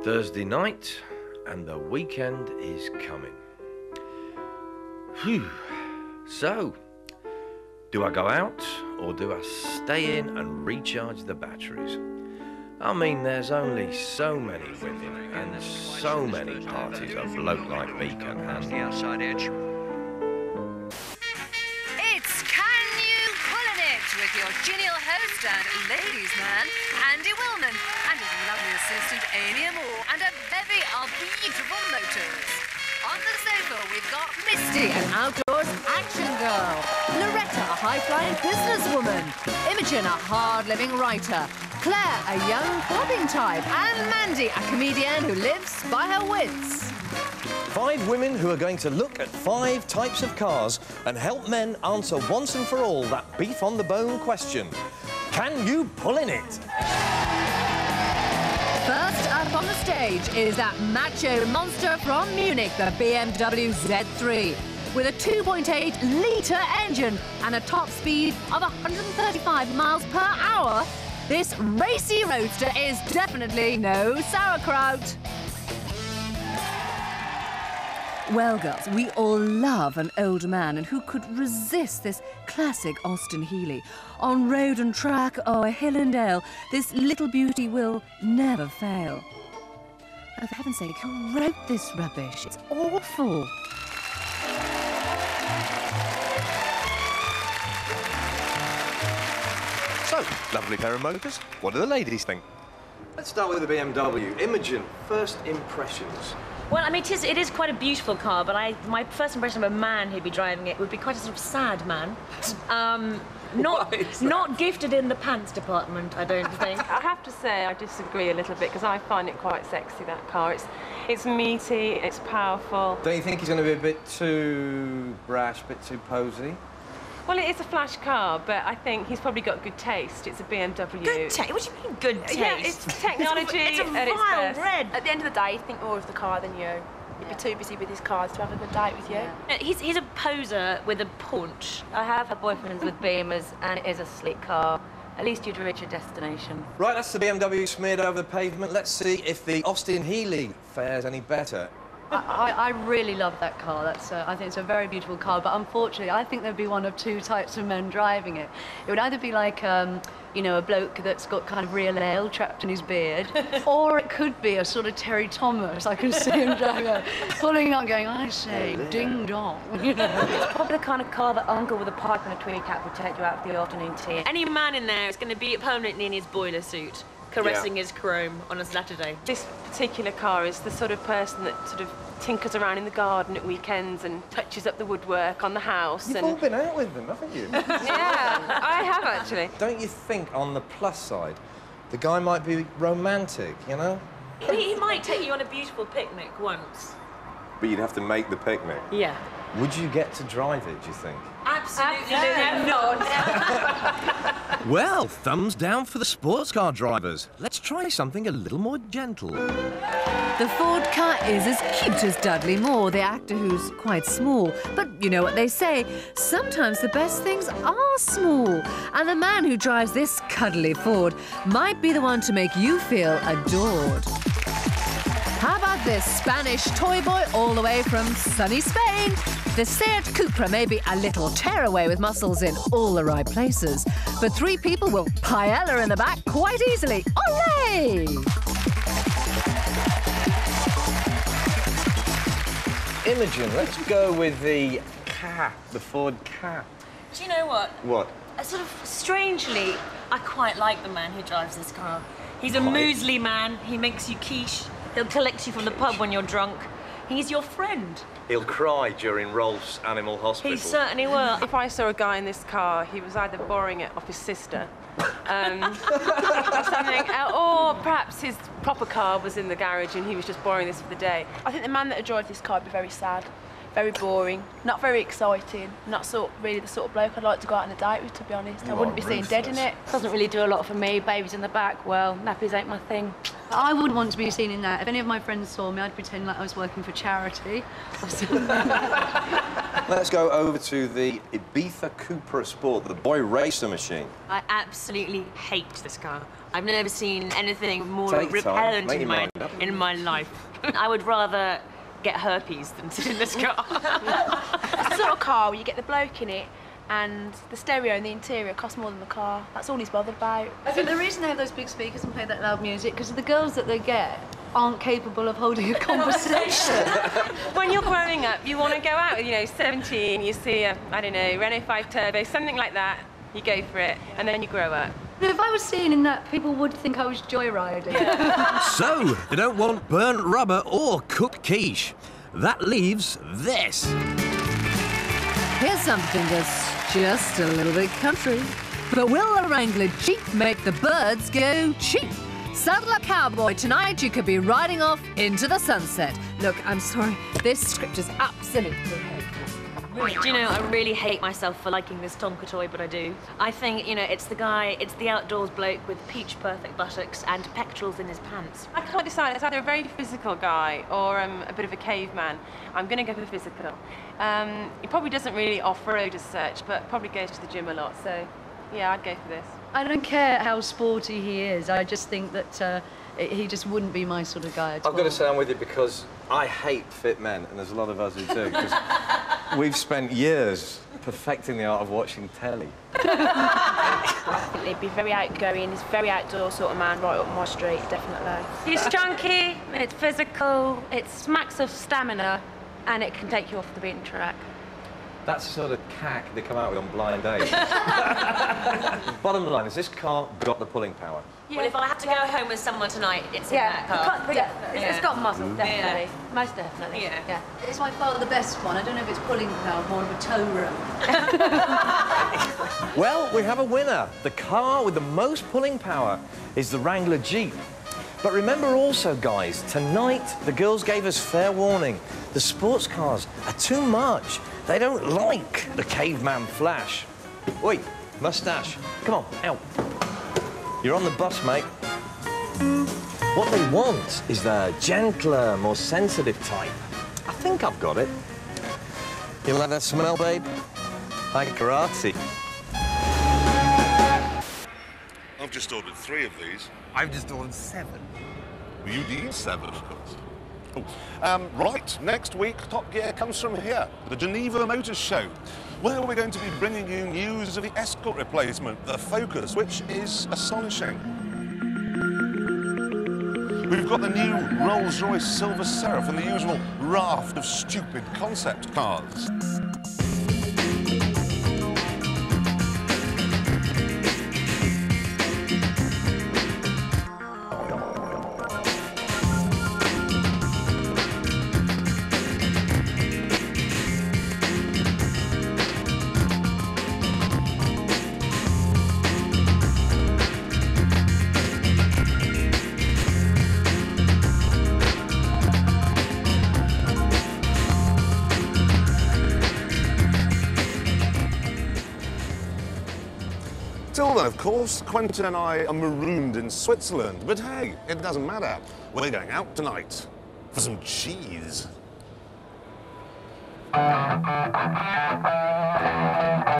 Thursday night, and the weekend is coming. Phew. So, do I go out, or do I stay in and recharge the batteries? I mean, there's only so many women and so many parties a bloke like me can handle. The outside edge. It's Can You Pullin' It with your genial host and ladies' man, Andy Willman, and his lovely assistant, Amy Moore, and a bevy of beautiful motors. On the sofa, we've got Misty, an outdoors action girl, Loretta, a high-flying businesswoman, Imogen, a hard-living writer, Claire, a young clubbing type, and Mandy, a comedian who lives by her wits. 5 women who are going to look at 5 types of cars and help men answer once and for all that beef-on-the-bone question. Can you pull in it? First up on the stage is that macho monster from Munich, the BMW Z3. With a 2.8-litre engine and a top speed of 135 miles per hour, this racy roadster is definitely no sauerkraut. Well, girls, we all love an old man, and who could resist this classic Austin Healey? On road and track, or hill and dale, this little beauty will never fail. Oh, for heaven's sake, who wrote this rubbish? It's awful. So, lovely pair of motors. What do the ladies think? Let's start with the BMW. Imogen, first impressions. Well, I mean, it is quite a beautiful car, but my first impression of a man who'd be driving it would be quite a sort of sad man. Not gifted in the pants department, I don't think. I have to say I disagree a little bit, because I find it quite sexy, that car. It's meaty, it's powerful. Don't you think he's going to be a bit too brash, a bit too posy? Well, it is a flash car, but I think he's probably got good taste. It's a BMW. Good taste? What do you mean good taste? Yeah, it's technology it's a at its vile best. red. At the end of the day, he'd think more of the car than you. He'd be too busy with his cars to have a good date with you. Yeah. He's a poser with a paunch. I have had boyfriends with Beamers, and it is a sleek car. At least you'd reach your destination. Right, that's the BMW smeared over the pavement. Let's see if the Austin Healey fares any better. I really love that car. I think it's a very beautiful car, but unfortunately, I think there'd be one of 2 types of men driving it. It would either be like, you know, a bloke that's got kind of real ale trapped in his beard, or it could be a sort of Terry Thomas. I can see him driving, pulling up, going, I say, ding dong. You know? It's probably the kind of car that uncle with a pipe and a tweed cap would take you out for the afternoon tea. Any man in there is going to be permanently in his boiler suit, caressing his chrome on a Saturday. This particular car is the sort of person that sort of tinkers around in the garden at weekends and touches up the woodwork on the house. You've all been out with them, haven't you? Yeah, I have actually. Don't you think, on the plus side, the guy might be romantic, you know? He might take you on a beautiful picnic once. But you'd have to make the picnic. Yeah. Would you get to drive it, do you think? Absolutely not. Well, thumbs down for the sports car drivers. Let's try something a little more gentle. The Ford car is as cute as Dudley Moore, the actor who's quite small. But you know what they say, sometimes the best things are small. And the man who drives this cuddly Ford might be the one to make you feel adored. How about this Spanish toy boy all the way from sunny Spain? The Seat Cupra may be a little tearaway with muscles in all the right places, but 3 people will paella in the back quite easily. Olé! Imogen, let's go with the Ford Ka. Do you know what? What? Sort of strangely, I quite like the man who drives this car. He's a muesli man. He makes you quiche. He'll collect you from the pub when you're drunk. He's your friend. He'll cry during Rolf's Animal Hospital. He certainly will. If I saw a guy in this car, he was either borrowing it off his sister, or something, or perhaps his proper car was in the garage and he was just borrowing this for the day. I think the man that would drive this car would be very sad, very boring, not very exciting, not really the sort of bloke I'd like to go out on a date with, to be honest. I wouldn't be seen dead in it. Doesn't really do a lot for me. Babies in the back, well, nappies ain't my thing. I wouldn't want to be seen in that. If any of my friends saw me, I'd pretend like I was working for charity or something. Let's go over to the Ibiza Cupra Sport, the boy racer machine. I absolutely hate this car. I've never seen anything more Take time, repellent make in your mind up. my life. I would rather get herpes than sit in this car. It's the sort of car where you get the bloke in it and the stereo and the interior costs more than the car. That's all he's bothered about. I think the reason they have those big speakers and play that loud music because the girls that they get aren't capable of holding a conversation. When you're growing up, you want to go out, you know, 17, you see a, I don't know, Renault 5 Turbo, something like that, you go for it, and then you grow up. If I was seen in that, people would think I was joyriding. So, they don't want burnt rubber or cooked quiche. That leaves this. Here's something that's just a little bit country. But will the Wrangler Jeep make the birds go cheap? Saddle a cowboy tonight, you could be riding off into the sunset. Look, I'm sorry, this script is absolutely hopeless. Do you know, I really hate myself for liking this Tonka toy, but I do. I think, you know, it's the outdoors bloke with peach-perfect buttocks and pectorals in his pants. I can't decide. It's either a very physical guy or a bit of a caveman. I'm going to go for physical. He probably doesn't really off-road as such, but probably goes to the gym a lot, so yeah, I'd go for this. I don't care how sporty he is. I just think that he just wouldn't be my sort of guy at all. I've got to say I'm with you because I hate fit men, and there's a lot of us who do, because we've spent years perfecting the art of watching telly. I think he'd be very outgoing, he's a very outdoor sort of man, right up my street, definitely. He's chunky, it's physical, it smacks of stamina, and it can take you off the beaten track. That's the sort of cack they come out with on blind date. Bottom line, has this car got the pulling power? Well, if I have to go home with someone tonight, it's in that car. It's got muscle, definitely. Yeah. Most definitely. Yeah. It's by far the best one. I don't know if it's pulling power, more of a tow room. Well, we have a winner. The car with the most pulling power is the Wrangler Jeep. But remember also, guys, tonight the girls gave us fair warning. The sports cars are too much. They don't like the caveman flash. Oi, mustache, come on, out. You're on the bus, mate. What they want is the gentler, more sensitive type. I think I've got it. You like that smell, babe? Like karate. I've just ordered 3 of these. I've just ordered 7. Well, you need 7, of course. Oh. Right, next week, Top Gear comes from here, the Geneva Motor Show, where we're going to be bringing you news of the Escort replacement, the Focus, which is astonishing. We've got the new Rolls-Royce Silver Seraph and the usual raft of stupid concept cars. Till then, of course, Quentin and I are marooned in Switzerland. But hey, it doesn't matter. We're going out tonight for some cheese.